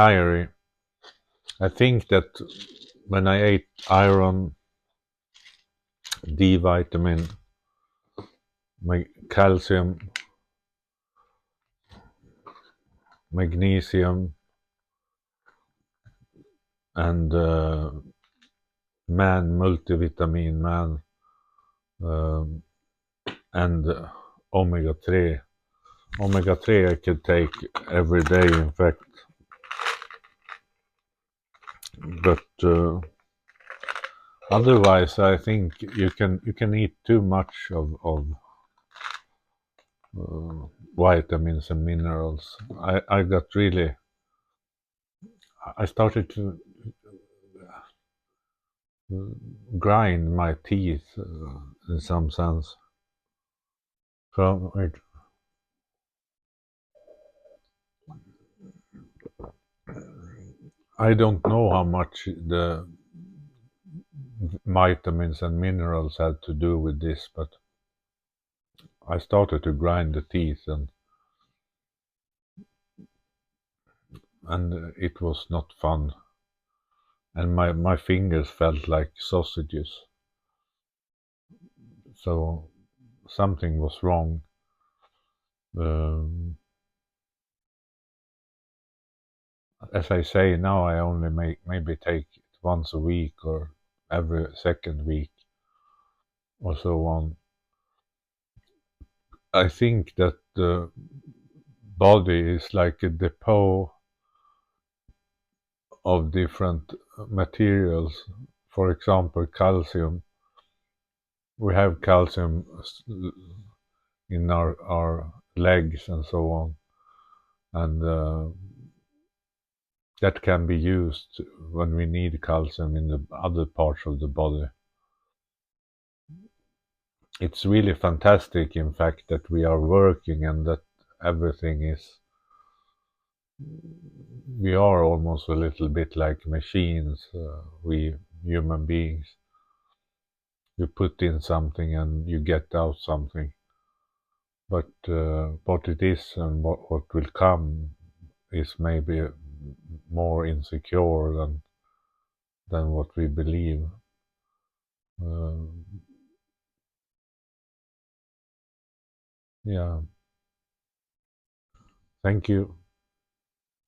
diary. I think that when I ate iron, D vitamin, calcium, magnesium, and multivitamin, um, and omega 3. Omega 3 I could take every day, in fact. But otherwise, I think you can eat too much of vitamins and minerals. I got really. I started to grind my teeth in some sense. So I don't know how much the vitamins and minerals had to do with this, but I started to grind the teeth, and it was not fun. And my fingers felt like sausages. So something was wrong. Um, as I say now, I only maybe take it once a week or every second week or so on. I think that the body is like a depot of different materials. For example, calcium. We have calcium in our legs and so on, and that can be used when we need calcium in the other parts of the body. It's really fantastic, in fact, that we are working and that everything is. We are almost a little bit like machines, we human beings. You put in something and you get out something. But what it is and what will come is maybe more insecure than what we believe. Uh, yeah. Thank you.